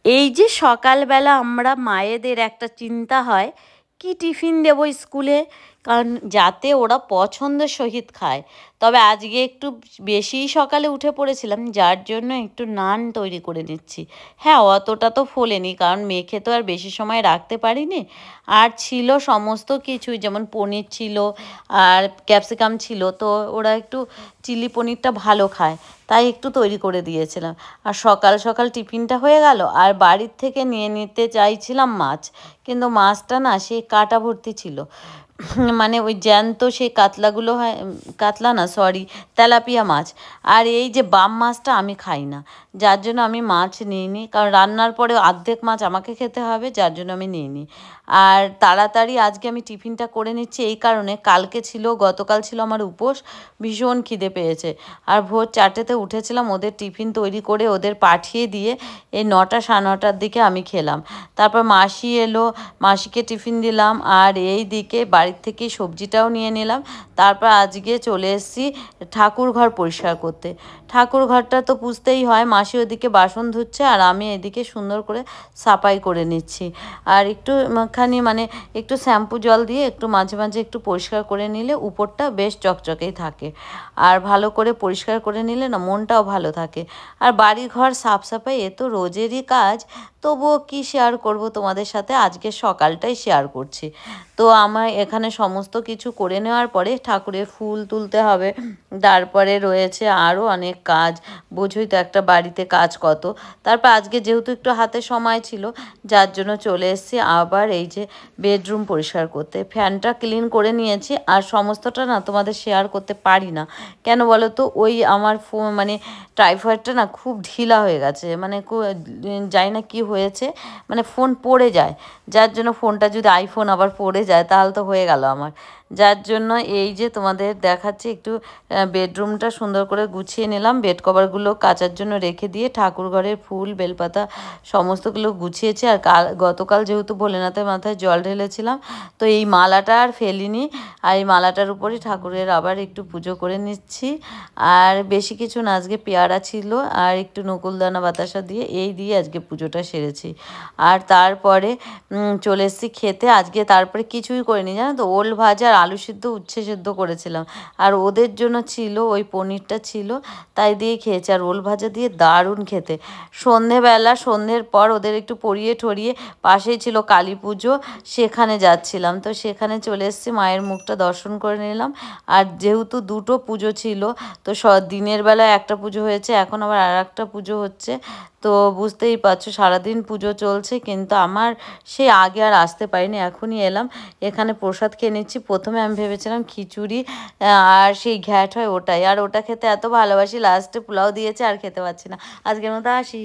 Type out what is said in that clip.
এই যে সকালবেলা আমরা মায়েদের একটা চিন্তা হয় কি টিফিন দেবো স্কুলে, কারণ যাতে ওরা পছন্দের সহিত খায়। তবে আজকে একটু বেশিই সকালে উঠে পড়েছিলাম, যার জন্য একটু নান তৈরি করে নিচ্ছি। হ্যাঁ, অতটা তো ফোলেনি, কারণ মেখে তো আর বেশি সময় রাখতে পারিনি। আর ছিল সমস্ত কিছুই, যেমন পনির ছিল আর ক্যাপসিকাম ছিল, তো ওরা একটু চিলি পনিরটা ভালো খায়, তাই একটু তৈরি করে দিয়েছিলাম। আর সকাল সকাল টিফিনটা হয়ে গেল। আর বাড়ির থেকে নিয়ে নিতে চাইছিলাম মাছ, কিন্তু মাছটা না সেই কাঁটা ভর্তি ছিল। মানে ওই জ্যান্ত সেই কাতলাগুলো হয়, কাতলা না সরি, তেলাপিয়া মাছ। আর এই যে বাম মাছটা আমি খাই না, যার জন্য আমি মাছ নিইনি, কারণ রান্নার পরে অর্ধেক মাছ আমাকে খেতে হবে, যার জন্য আমি নিইনি। আর তাড়াতাড়ি আজকে আমি টিফিনটা করে নিচ্ছি এই কারণে, গতকাল ছিল আমার উপোস, ভীষণ খিদে পেয়েছে। আর ভোর 4টেতে উঠেছিলাম, ওদের টিফিন তৈরি করে ওদের পাঠিয়ে দিয়ে এই 9টা সাড়ে 9টার দিকে আমি খেলাম। তারপর মাসি এলো, মাসিকে টিফিন দিলাম, আর এই দিকে বাড়ির থেকে সবজিটাও নিয়ে নিলাম। তারপর আজকে চলে এসেছি ঠাকুর ঘর পরিষ্কার করতে। ঠাকুর ঘরটা তো পুছতেই হয়, মাসি ওদিকে বাসন ধুচ্ছে আর আমি এদিকে সুন্দর করে সাফাই করে নিচ্ছি। আর একটুখানি মানে একটু শ্যাম্পু জল দিয়ে একটু মাঝে মাঝে একটু পরিষ্কার করে নিলে উপরটা বেশ চকচকেই থাকে। আর ভালো করে পরিষ্কার করে নিলে না মনটাও ভালো থাকে। আর বাড়ি ঘর সাফ সাফাই এ তো রোজেরই কাজ, তবুও কি শেয়ার করব তোমাদের সাথে, আজকে সকালটাই শেয়ার করছি। তো আমার এখানে সমস্ত কিছু করে নেওয়ার পরে ঠাকুরের ফুল তুলতে হবে, তারপরে রয়েছে আরও অনেক কাজ। বোঝোই তো একটা বাড়িতে কাজ কত। তারপর আজকে যেহেতু একটু হাতে সময় ছিল, যার জন্য চলে এসেছি আবার এই যে বেডরুম পরিষ্কার করতে। ফ্যানটা ক্লিন করে নিয়েছি, আর সমস্তটা না তোমাদের শেয়ার করতে পারি না, কেন বলো তো, ওই আমার মানে ট্রাইপডটা না খুব ঢিলা হয়ে গেছে, মানে জানি না কি হয়েছে, মানে ফোন পড়ে যায়, যার জন্য ফোনটা যদি আইফোন আবার পড়ে যায় তাহলে তো হয়ে গেল আমার। যার জন্য এই যে তোমাদের দেখাচ্ছি, একটু বেডরুমটা সুন্দর করে গুছিয়ে নিলাম, বেড কভারগুলো কাচার জন্য রেখে দিয়ে ঠাকুর ঘরের ফুল বেলপাতা সমস্তগুলো গুছিয়েছি। আর গতকাল যেহেতু ভোলেনাথের মাথায় জল ঢেলেছিলাম, তো এই মালাটা আর ফেলিনি, আর এই মালাটার উপরে ঠাকুরের আবার একটু পুজো করে নিচ্ছি। আর বেশি কিছু না, আজকে পেয়ারা ছিল আর একটু নকুলদানা বাতাসা দিয়ে আজকে পুজোটা সেরেছি। আর তারপরে চলে এসেছি খেতে। আজকে তারপরে কিছুই করিনি জানো তো, ওল ভাজা আর আলু সিদ্ধ উচ্ছে সিদ্ধ করেছিলাম, আর ওদের জন্য ছিল ওই পনিরটা ছিল, তাই দিয়ে খেয়েছি। আর ওল ভাজা দিয়ে দারুণ খেতে। সন্ধ্যের পর ওদের একটু পরিয়ে ঠরিয়ে, পাশেই ছিল কালী পুজো, সেখানে যাচ্ছিলাম, তো সেখানে চলে এসেছি, মায়ের মুখটা দর্শন করে নিলাম। আর যেহেতু দুটো পুজো ছিল, তো দিনের বেলায় একটা পুজো হয়েছে, এখন আবার আর একটা পুজো হচ্ছে, তো বুঝতেই পারছো সারাদিন পুজো চলছে। কিন্তু আমার সেই আগে আর আসতে পারিনি, এখনই এলাম। এখানে প্রসাদ খেয়ে নিচ্ছি। প্রথমে আমি ভেবেছিলাম খিচুড়ি আর সেই ঘ্যাট হয় ওটাই, আর ওটা খেতে এত ভালোবাসি, লাস্টে পোলাও দিয়েছে আর খেতে পারছি না। আজকের মতো আসি।